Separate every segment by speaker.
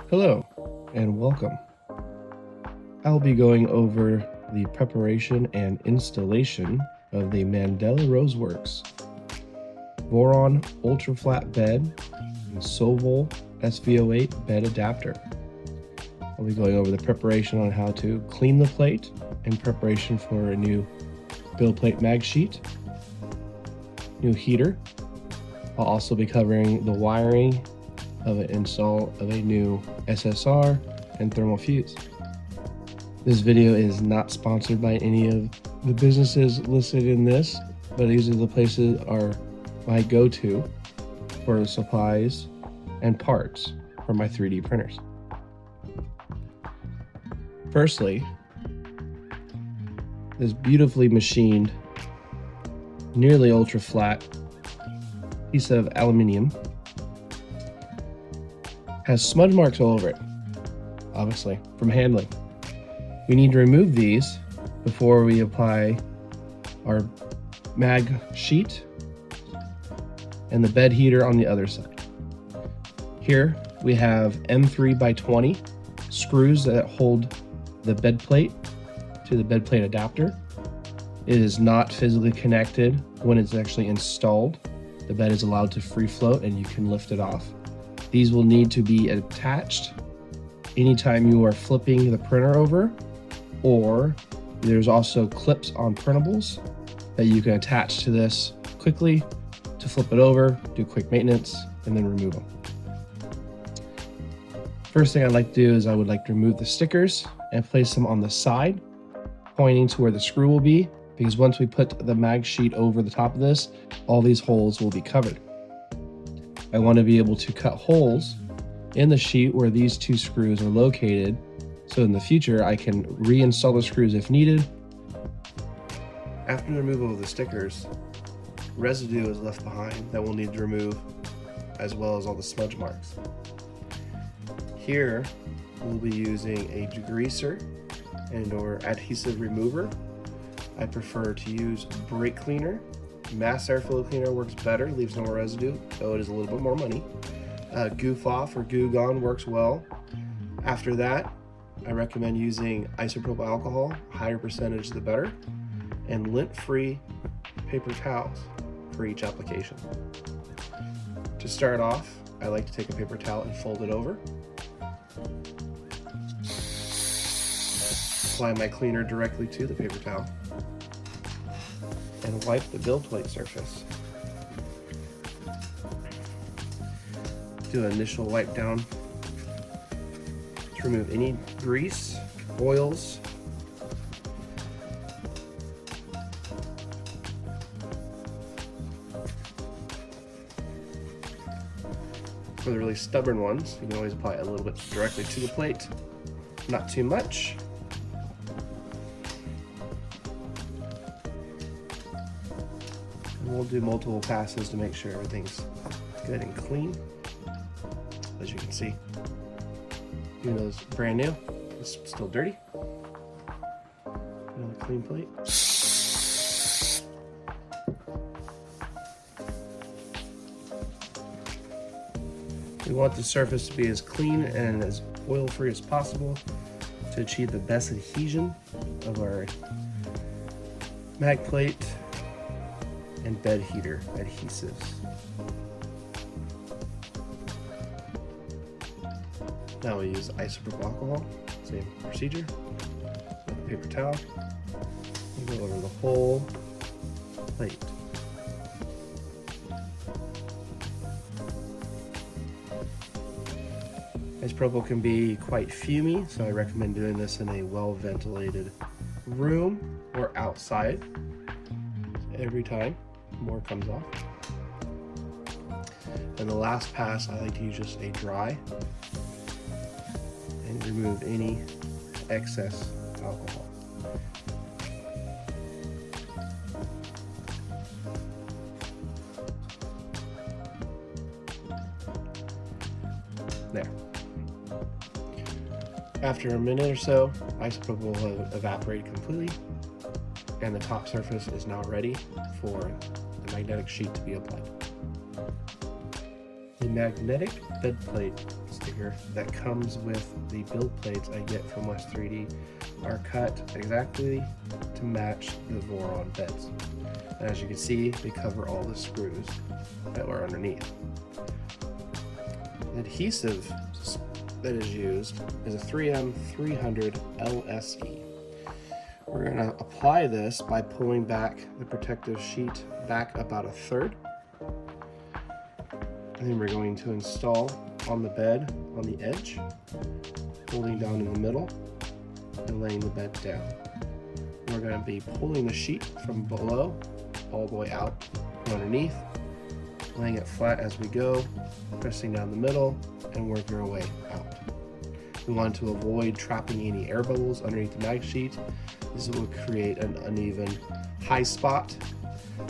Speaker 1: Hello and welcome. I'll be going over the preparation and installation of the Mandala Roseworks Voron Ultra Flat Bed and Sovol SV08 bed adapter. I'll be going over the preparation on how to clean the plate in preparation for a new build plate mag sheet, new heater. I'll also be covering the wiring of an install of a new SSR and thermal fuse. This video is not sponsored by any of the businesses listed in this, but these are the places are my go-to for supplies and parts for my 3D printers. Firstly, this beautifully machined, nearly ultra flat piece of aluminium has smudge marks all over it, obviously, from handling. We need to remove these before we apply our mag sheet and the bed heater on the other side. Here we have M3x20 screws that hold the bed plate to the bed plate adapter. It is not physically connected when it's actually installed. The bed is allowed to free float and you can lift it off. These will need to be attached anytime you are flipping the printer over, or there's also clips on printables that you can attach to this quickly to flip it over, do quick maintenance, and then remove them. First thing I'd like to do is I would like to remove the stickers and place them on the side, pointing to where the screw will be, because once we put the mag sheet over the top of this, all these holes will be covered. I want to be able to cut holes in the sheet where these two screws are located, so in the future I can reinstall the screws if needed. After the removal of the stickers, residue is left behind that we'll need to remove, as well as all the smudge marks. Here we'll be using a degreaser and or adhesive remover. I prefer to use brake cleaner. Mass airflow cleaner works better, leaves no more residue, though it is a little bit more money. Goof off or Goo Gone works well. After that, I recommend using isopropyl alcohol, higher percentage the better, and lint-free paper towels for each application. To start off, I like to take a paper towel and fold it over. Apply my cleaner directly to the paper towel and wipe the build plate surface. Do an initial wipe down to remove any grease, oils, for the really stubborn ones, you can always apply a little bit directly to the plate, not too much. And we'll do multiple passes to make sure everything's good and clean. As you can see, even though it's brand new, it's still dirty. Another clean plate. We want the surface to be as clean and as oil-free as possible to achieve the best adhesion of our mag plate and bed heater adhesives. Now we use isopropyl alcohol, same procedure, with a paper towel, and go over the whole plate. Isopropyl can be quite fumy, so I recommend doing this in a well-ventilated room or outside. Every time, more comes off. And the last pass, I like to use just a dry and remove any excess alcohol. There. After a minute or so, isopropyl will have evaporated completely, and the top surface is now ready for the magnetic sheet to be applied. The magnetic bed plate sticker that comes with the build plates I get from West 3D are cut exactly to match the Voron beds. And as you can see, they cover all the screws that were underneath. The adhesive that is used is a 3M 300 LSE. We're going to apply this by pulling back the protective sheet back about a third. And then we're going to install on the bed on the edge, holding down in the middle and laying the bed down. We're going to be pulling the sheet from below all the way out from underneath, laying it flat as we go, pressing down the middle and working our way out. We want to avoid trapping any air bubbles underneath the mag sheet. This will create an uneven high spot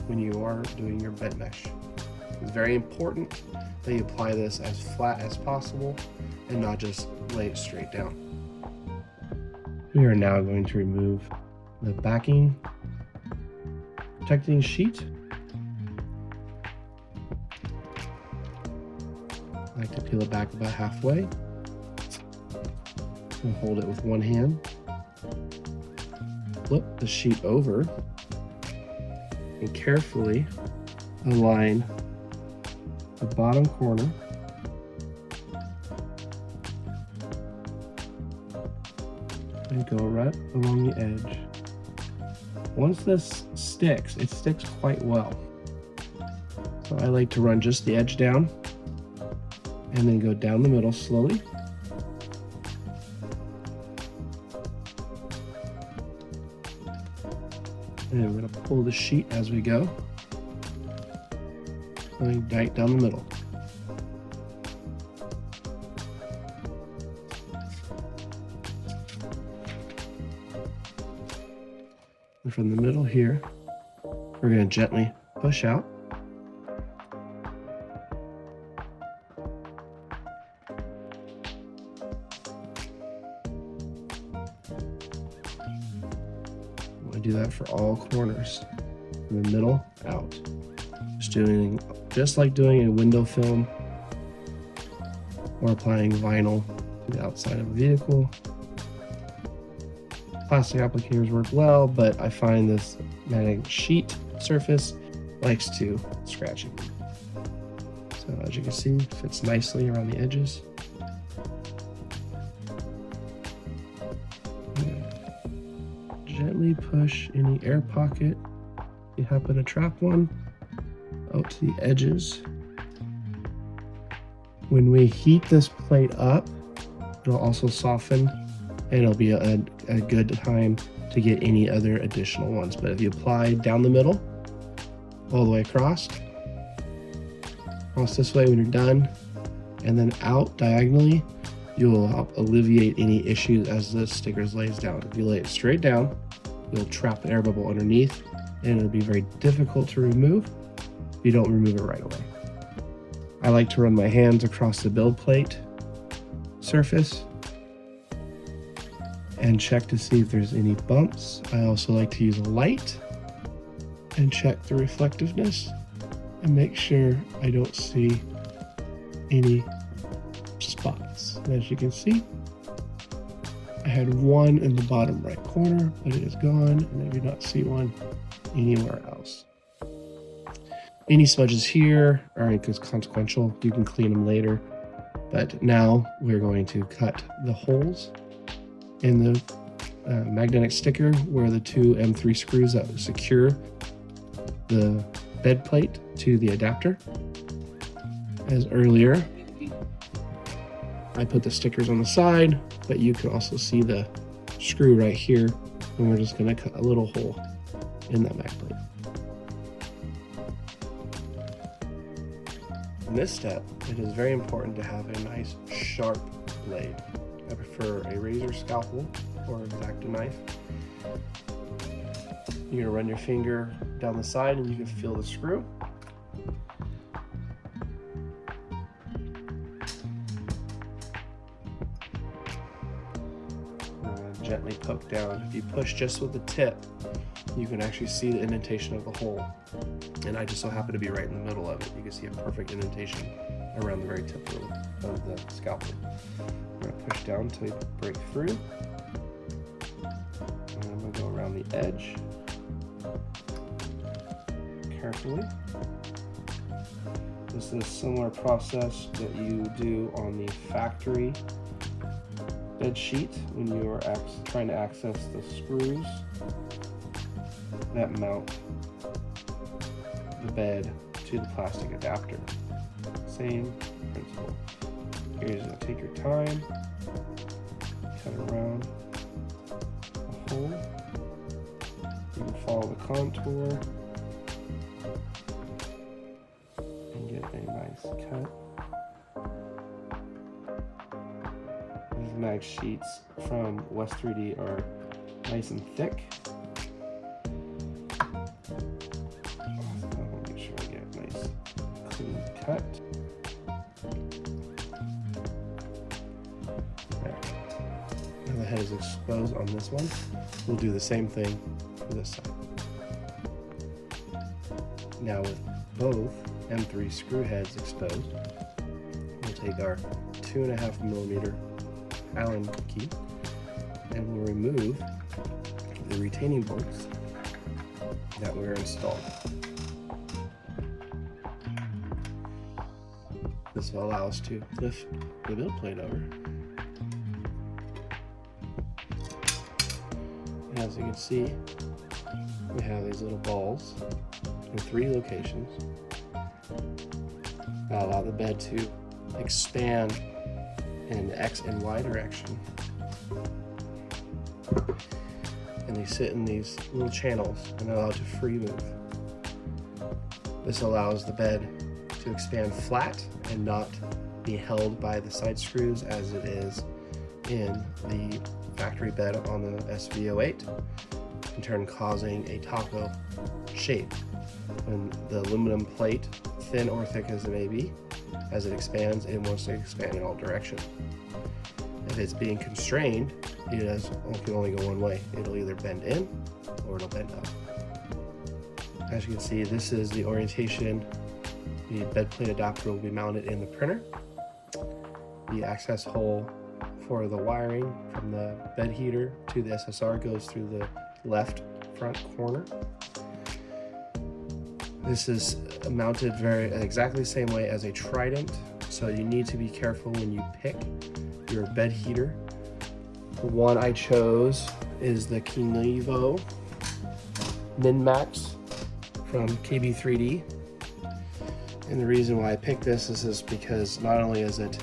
Speaker 1: when you are doing your bed mesh. It's very important that you apply this as flat as possible and not just lay it straight down. We are now going to remove the backing protecting sheet. I like to peel it back about halfway and hold it with one hand. Flip the sheet over and carefully align the bottom corner and go right along the edge. Once this sticks, it sticks quite well. So I like to run just the edge down and then go down the middle slowly. And I'm going to pull the sheet as we go. Going right down the middle. And from the middle here, we're going to gently push out. I do that for all corners. From the middle out. Just like doing a window film or applying vinyl to the outside of a vehicle. Plastic applicators work well, but I find this magnetic sheet surface likes to scratch it. So as you can see, it fits nicely around the edges. Gently push any air pocket if you happen to trap one out to the edges. When we heat this plate up, it'll also soften and it'll be a good time to get any other additional ones. But if you apply down the middle, all the way across this way when you're done, and then out diagonally, you'll help alleviate any issues as the stickers lays down. If you lay it straight down, you'll trap an air bubble underneath and it'll be very difficult to remove if you don't remove it right away. I like to run my hands across the build plate surface and check to see if there's any bumps. I also like to use a light and check the reflectiveness and make sure I don't see any spots. And as you can see, I had one in the bottom right corner, but it is gone, and I do not see one anywhere else. Any smudges here are inconsequential. You can clean them later. But now we're going to cut the holes in the magnetic sticker where the two M3 screws that secure the bed plate to the adapter. As earlier, I put the stickers on the side, but you can also see the screw right here, and we're just going to cut a little hole in that mag plate. In this step, it is very important to have a nice sharp blade. I prefer a razor scalpel or an X-Acto knife. You're going to run your finger down the side and you can feel the screw. Gently poke down. If you push just with the tip, you can actually see the indentation of the hole. And I just so happen to be right in the middle of it. You can see a perfect indentation around the very tip of the scalpel. I'm going to push down until we break through. And I'm going to go around the edge carefully. This is a similar process that you do on the factory bed sheet when you are trying to access the screws that mount the bed to the plastic adapter. Same principle. You're just going to take your time, cut around the hole. You can follow the contour and get a nice cut. These mag sheets from West 3D are nice and thick. I want to make sure I get a nice clean cut. Now the head is exposed on this one. We'll do the same thing for this side. Now with both M3 screw heads exposed, we'll take our 2.5mm Allen key and we'll remove the retaining bolts that were installed. This will allow us to lift the build plate over. And as you can see, we have these little balls in 3 locations that allow the bed to expand in X and Y direction. And they sit in these little channels and allow it to free move. This allows the bed to expand flat and not be held by the side screws as it is in the factory bed on the SV08, in turn causing a taco shape when the aluminum plate, thin or thick as it may be, as it expands, it wants to expand in all directions. If it's being constrained, it can only go one way. It'll either bend in or it'll bend up. As you can see, this is the orientation. The bed plate adapter will be mounted in the printer. The access hole for the wiring from the bed heater to the SSR goes through the left front corner. This is mounted exactly the same way as a Trident, so you need to be careful when you pick your bed heater. The one I chose is the Kenevo Min-Max from KB3D. And the reason why I picked this is because not only is it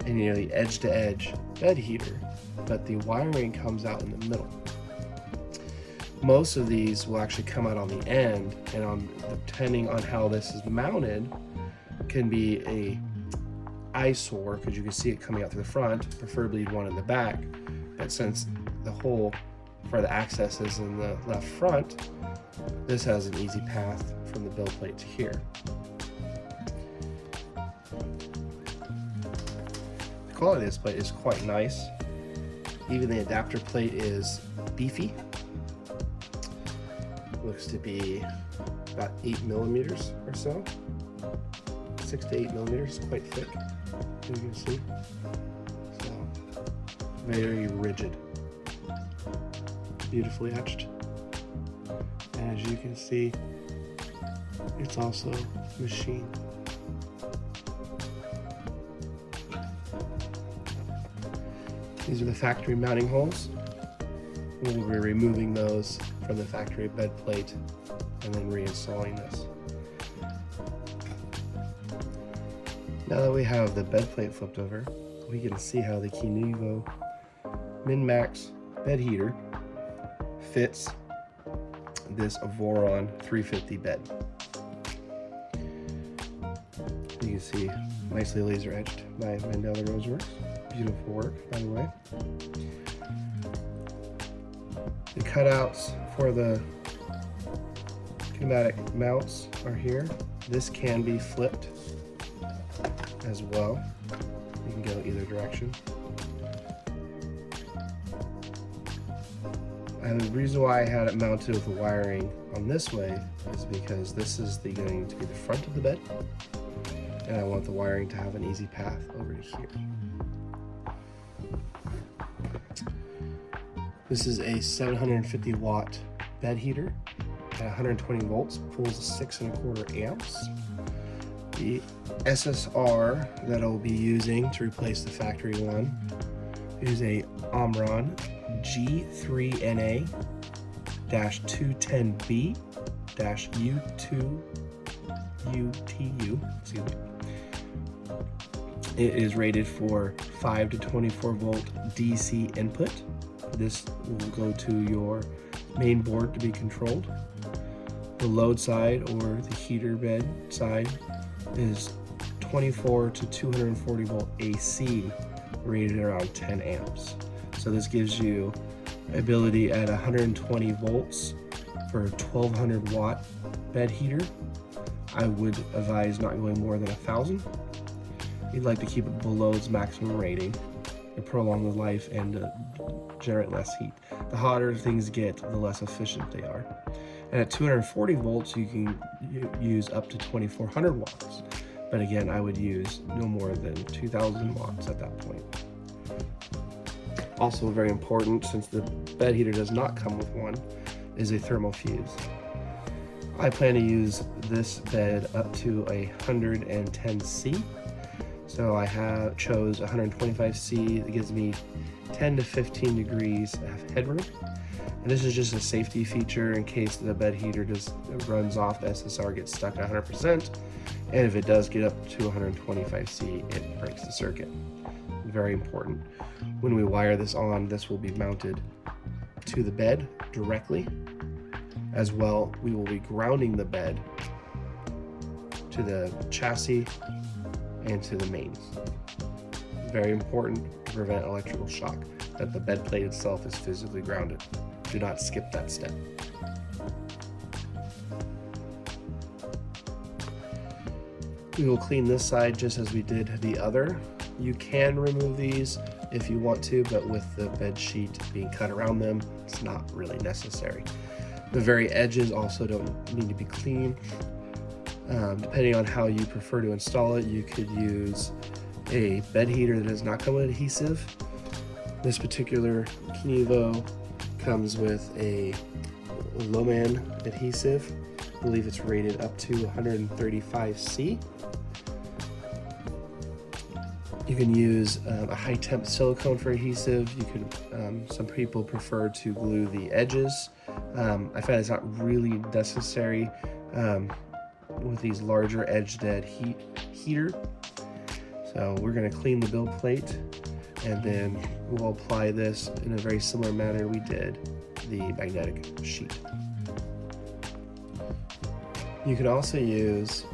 Speaker 1: the edge-to-edge bed heater, but the wiring comes out in the middle. Most of these will actually come out on the end, and depending on how this is mounted, can be a eyesore because you can see it coming out through the front. Preferably you'd want it in the back, but since the hole for the access is in the left front, this has an easy path from the build plate to here. The quality of this plate is quite nice. Even the adapter plate is beefy. Looks to be about 8mm or so. 6 to 8mm, quite thick, as you can see. So, very rigid. Beautifully etched. And as you can see, it's also machined. These are the factory mounting holes. We'll be removing those from the factory bed plate and then reinstalling this. Now that we have the bed plate flipped over, we can see how the Kenevo Min-Max bed heater fits this Voron 350 bed. You can see nicely laser etched by Mandala Roseworks. Beautiful work, by the way. The cutouts for the pneumatic mounts are here. This can be flipped as well. You can go either direction. And the reason why I had it mounted with the wiring on this way is because this is going to be the front of the bed. and I want the wiring to have an easy path over to here. This is a 750 watt bed heater at 120 volts, pulls 6¼ amps. The SSR that I'll be using to replace the factory one is a Omron G3NA-210B-U2UTU. Excuse me. It is rated for 5 to 24 volt DC input. This will go to your main board to be controlled. The load side, or the heater bed side, is 24 to 240 volt AC, rated around 10 amps. So this gives you ability at 120 volts for a 1200 watt bed heater. I would advise not going more than 1000. You'd like to keep it below its maximum rating to prolong the life and generate less heat. The hotter things get, the less efficient they are. And at 240 volts, you can use up to 2400 watts. But again, I would use no more than 2000 watts at that point. Also very important, since the bed heater does not come with one, is a thermal fuse. I plan to use this bed up to 110C. So I chose 125C. That gives me 10 to 15 degrees of headroom. And this is just a safety feature in case the bed heater runs off, the SSR gets stuck at 100%. And if it does get up to 125C, it breaks the circuit. Very important. When we wire this on, this will be mounted to the bed directly. As well, we will be grounding the bed to the chassis and to the mains. Very important to prevent electrical shock, that the bed plate itself is physically grounded. Do not skip that step. We will clean this side just as we did the other. You can remove these if you want to, but with the bed sheet being cut around them, it's not really necessary. The very edges also don't need to be clean. Depending on how you prefer to install it, you could use a bed heater that does not come with adhesive. This particular Kinevo comes with a Loman adhesive. I believe it's rated up to 135C. You can use a high temp silicone for adhesive. You could, some people prefer to glue the edges. I find it's not really necessary with these larger edge dead heater. So we're going to clean the build plate, and then we'll apply this in a very similar manner we did the magnetic sheet. You can also use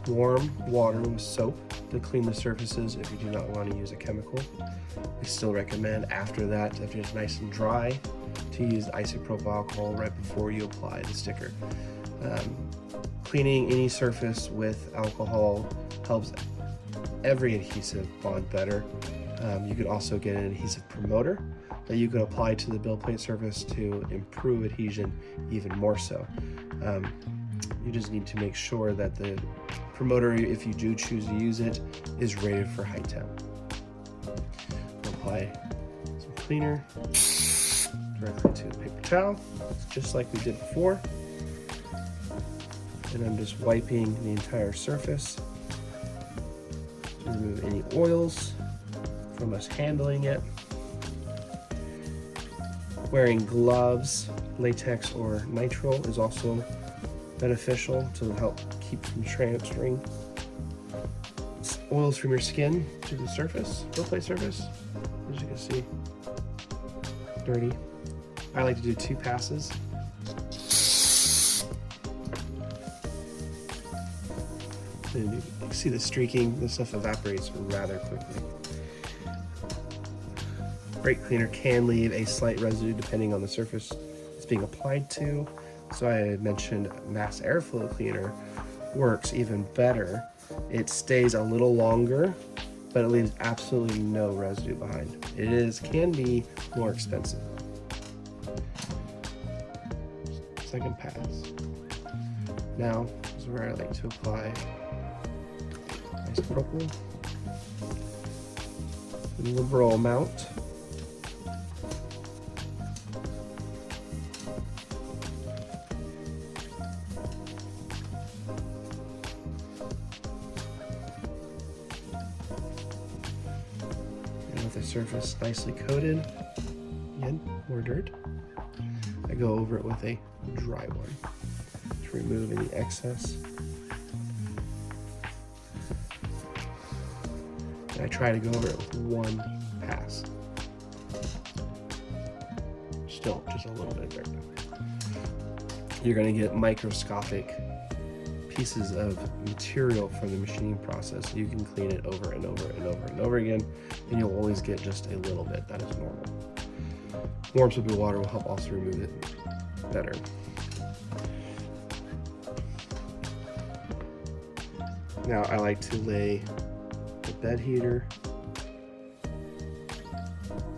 Speaker 1: warm water with soap to clean the surfaces if you do not want to use a chemical. We still recommend after that, after it's nice and dry, to use isopropyl alcohol right before you apply the sticker. Cleaning any surface with alcohol helps every adhesive bond better. You could also get an adhesive promoter that you could apply to the build plate surface to improve adhesion even more so. You just need to make sure that the promoter, if you do choose to use it, is rated for high temp. We'll apply some cleaner directly to the paper towel, just like we did before. And I'm just wiping the entire surface to remove any oils from us handling it. Wearing gloves, latex or nitrile, is also beneficial to help keep from transferring oils from your skin to the surface, build plate surface. As you can see, dirty. I like to do 2 passes. And you can see the streaking, this stuff evaporates rather quickly. Brake cleaner can leave a slight residue depending on the surface it's being applied to. So I had mentioned mass airflow cleaner works even better. It stays a little longer, but it leaves absolutely no residue behind. It can be more expensive. Second pass. Now is where I like to apply Nice purple. Liberal amount. And with the surface nicely coated, again, more dirt, I go over it with a dry one to remove any excess. And I try to go over it with one pass. Still just a little bit of dirt. You're going to get microscopic pieces of material from the machining process. You can clean it over and over and over and over again, and you'll always get just a little bit. That is normal. Warm soapy water will help also remove it better. Now I like to lay the bed heater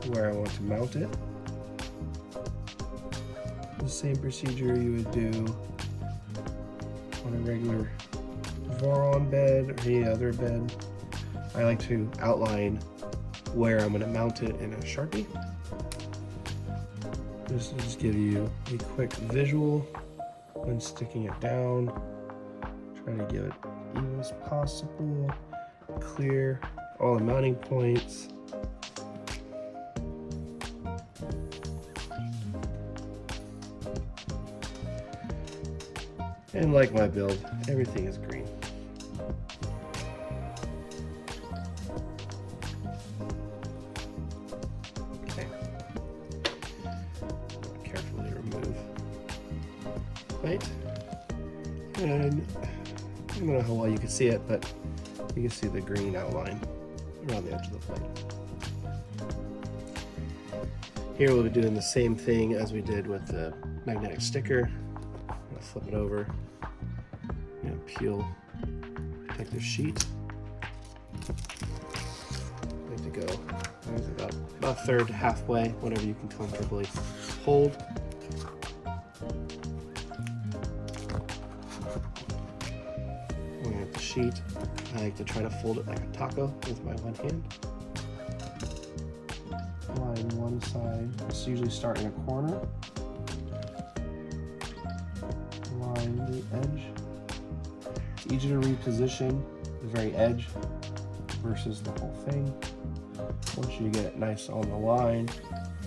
Speaker 1: where I want to mount it. The same procedure you would do on a regular Voron bed or any other bed. I like to outline where I'm going to mount it in a Sharpie. This will just give you a quick visual when sticking it down. Try to give it even as possible, clear all the mounting points. And like my build, everything is green. Okay. Carefully remove plate. And I don't know how well you can see it, but you can see the green outline around the edge of the plate. Here we'll be doing the same thing as we did with the magnetic sticker. I'm gonna flip it over. I'm gonna peel protective sheet. Good to go. There's about a third, halfway, whatever you can comfortably hold. Going at the sheet, I like to try to fold it like a taco with my one hand. Line one side. Just usually start in a corner. Line the edge. It's easy to reposition the very edge versus the whole thing. Once you get it nice on the line,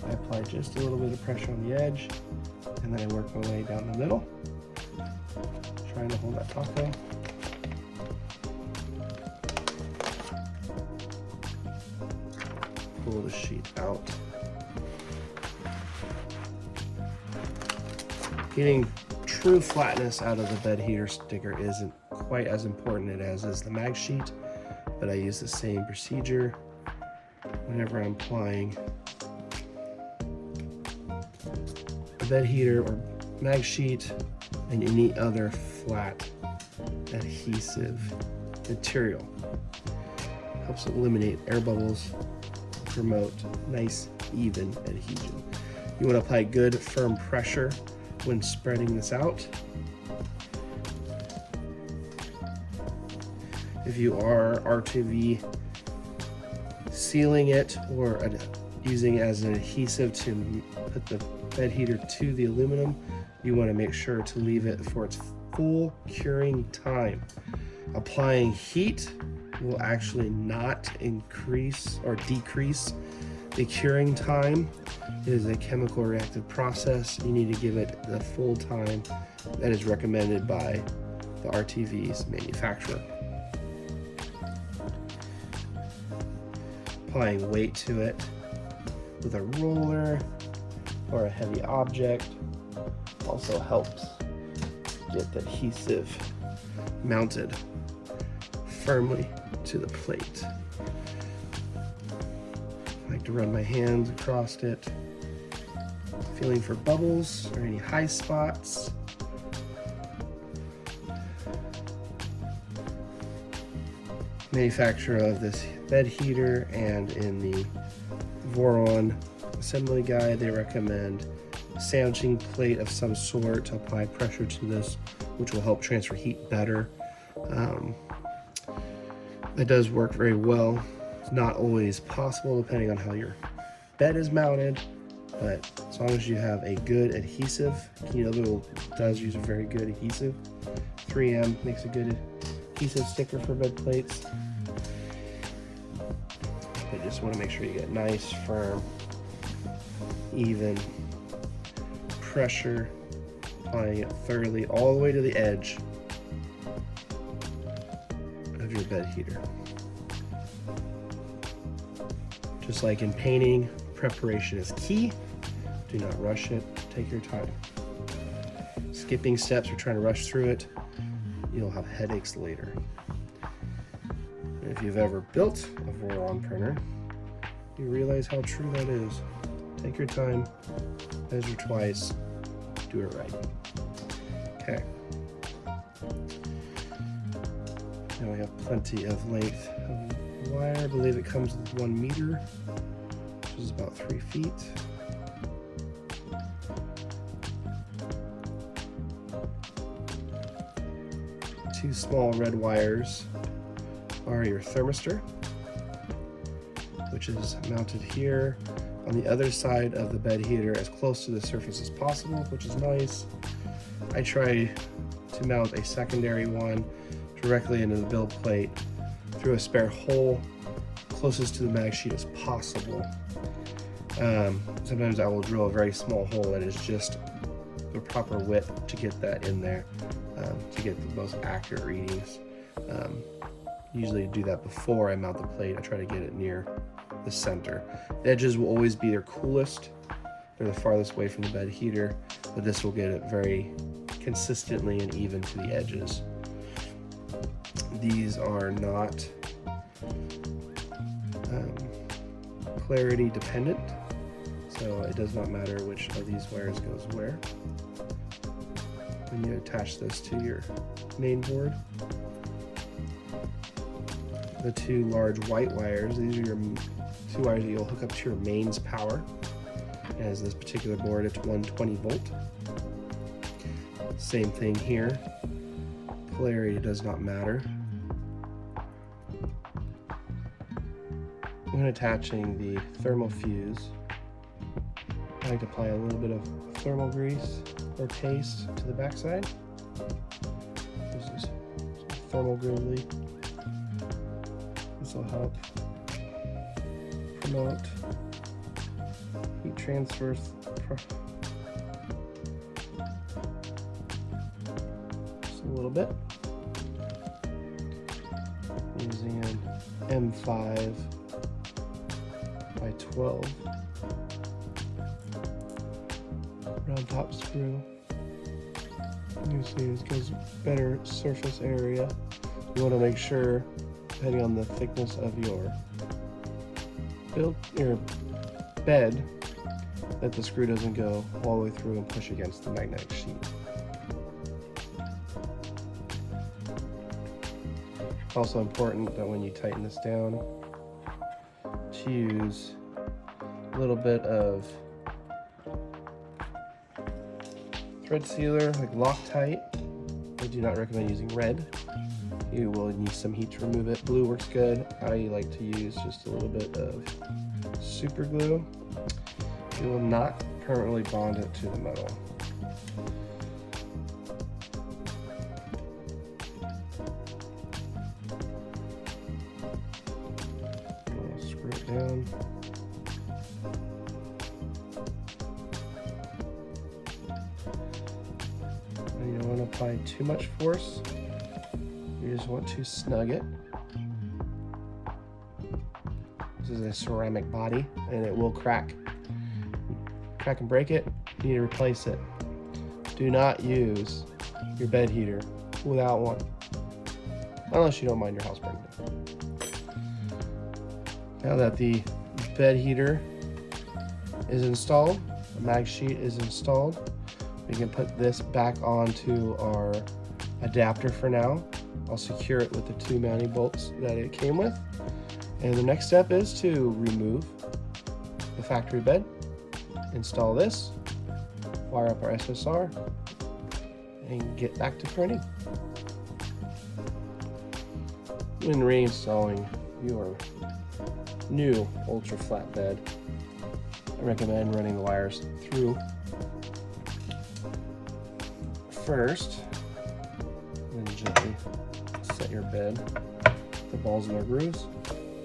Speaker 1: I apply just a little bit of pressure on the edge, and then I work my way down the middle, trying to hold that taco. Pull the sheet out. Getting true flatness out of the bed heater sticker isn't quite as important as is the mag sheet, but I use the same procedure whenever I'm applying a bed heater or mag sheet and any other flat adhesive material. Helps eliminate air bubbles, promote nice even adhesion. You want to apply good firm pressure when spreading this out. If you are RTV sealing it or using as an adhesive to put the bed heater to the aluminum, you want to make sure to leave it for its full curing time. Applying heat will actually not increase or decrease the curing time. It is a chemical reactive process. You need to give it the full time that is recommended by the RTV's manufacturer. Applying weight to it with a roller or a heavy object also helps get the adhesive mounted firmly to the plate. I like to run my hands across it, feeling for bubbles or any high spots. Manufacturer of this bed heater and in the Voron assembly guide, they recommend a sandwiching plate of some sort to apply pressure to this, which will help transfer heat better. It does work very well. It's not always possible depending on how your bed is mounted, but as long as you have a good adhesive, Kinobu does use a very good adhesive. 3M makes a good adhesive sticker for bed plates. But just want to make sure you get nice, firm, even pressure, applying it thoroughly all the way to the edge of your bed heater. Just like in painting, preparation is key. Do not rush it, take your time. Skipping steps or trying to rush through it, you'll have headaches later. If you've ever built a Voron printer, you realize how true that is. Take your time, measure twice, do it right. Okay. Now we have plenty of length of wire. I believe it comes with 1 meter, which is about 3 feet. Two small red wires are your thermistor, which is mounted here on the other side of the bed heater as close to the surface as possible, which is nice. I try to mount a secondary one directly into the build plate through a spare hole closest to the mag sheet as possible. Sometimes I will drill a very small hole that is just the proper width to get that in there, to get the most accurate readings. Usually do that before I mount the plate. I try to get it near the center. The edges will always be their coolest. They're the farthest away from the bed heater, but this will get it very consistently and even to the edges. These are not polarity dependent, so it does not matter which of these wires goes where. When you attach this to your main board, the 2 large white wires, these are your 2 wires that you'll hook up to your mains power. As this particular board, it's 120 volt. Same thing here. Polarity does not matter. When attaching the thermal fuse, I like to apply a little bit of thermal grease or paste to the backside. This is some thermal gridley. This will help promote heat transfer just a little bit. Using an M5 by 12 round top screw. You see this gives better surface area. You want to make sure, depending on the thickness of your bed, that the screw doesn't go all the way through and push against the magnetic sheet. It's also important that when you tighten this down, to use a little bit of thread sealer, like Loctite. I do not recommend using red. You will need some heat to remove it. Blue works good. I like to use just a little bit of super glue. It will not permanently bond it to the metal. I'll screw it down. And you don't want to apply too much force. You just want to snug it. This is a ceramic body and it will crack. Crack and break it, you need to replace it. Do not use your bed heater without one, unless you don't mind your house burning. Now that the bed heater is installed, the mag sheet is installed, we can put this back onto our adapter for now. I'll secure it with the 2 mounting bolts that it came with. And the next step is to remove the factory bed, install this, wire up our SSR, and get back to printing. when reinstalling your new ultra flat bed, I recommend running the wires through first, and then gently set your bed, the balls in their grooves.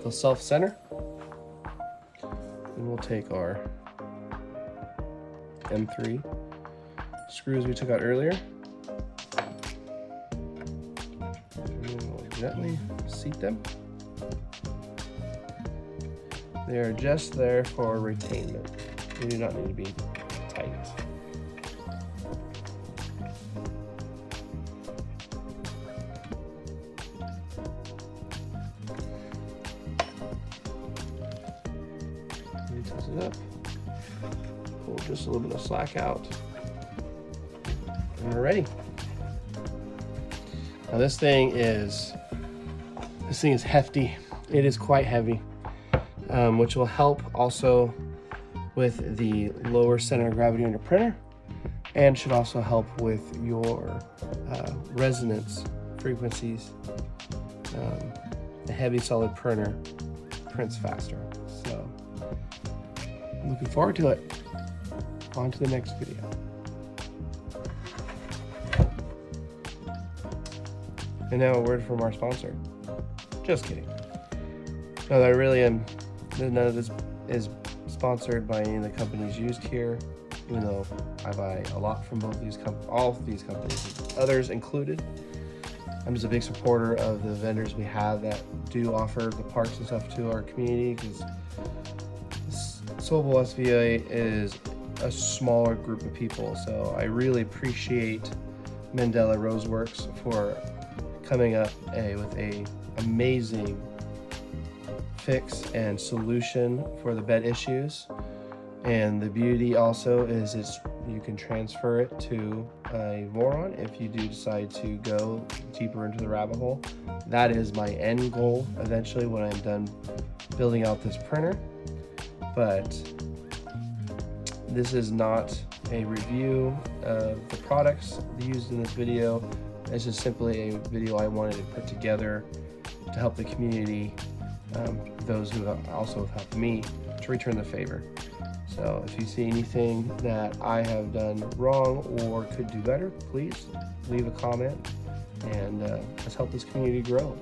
Speaker 1: They'll self-center. And we'll take our M3 screws we took out earlier, and then we'll gently seat them. They are just there for retainment. They do not need to be tight. Tilt it up. Pull just a little bit of slack out. And we're ready. Now this thing is hefty. It is quite heavy. Which will help also with the lower center of gravity on your printer, and should also help with your resonance frequencies. The heavy solid printer prints faster. So I'm looking forward to it. On to the next video. And now a word from our sponsor. Just kidding. No, I really am. None of this is sponsored by any of the companies used here, even though I buy a lot from all of these companies, others included. I'm just a big supporter of the vendors we have that do offer the parts and stuff to our community, because Sobel SV08 is a smaller group of people. So I really appreciate Mandala Roseworks for coming up with a amazing fix and solution for the bed issues. And the beauty also is you can transfer it to a Voron if you do decide to go deeper into the rabbit hole. That is my end goal eventually when I'm done building out this printer. But this is not a review of the products used in this video. It's just simply a video I wanted to put together to help the community, those who also have helped me, to return the favor. So if you see anything that I have done wrong or could do better, please leave a comment, and let's help this community grow.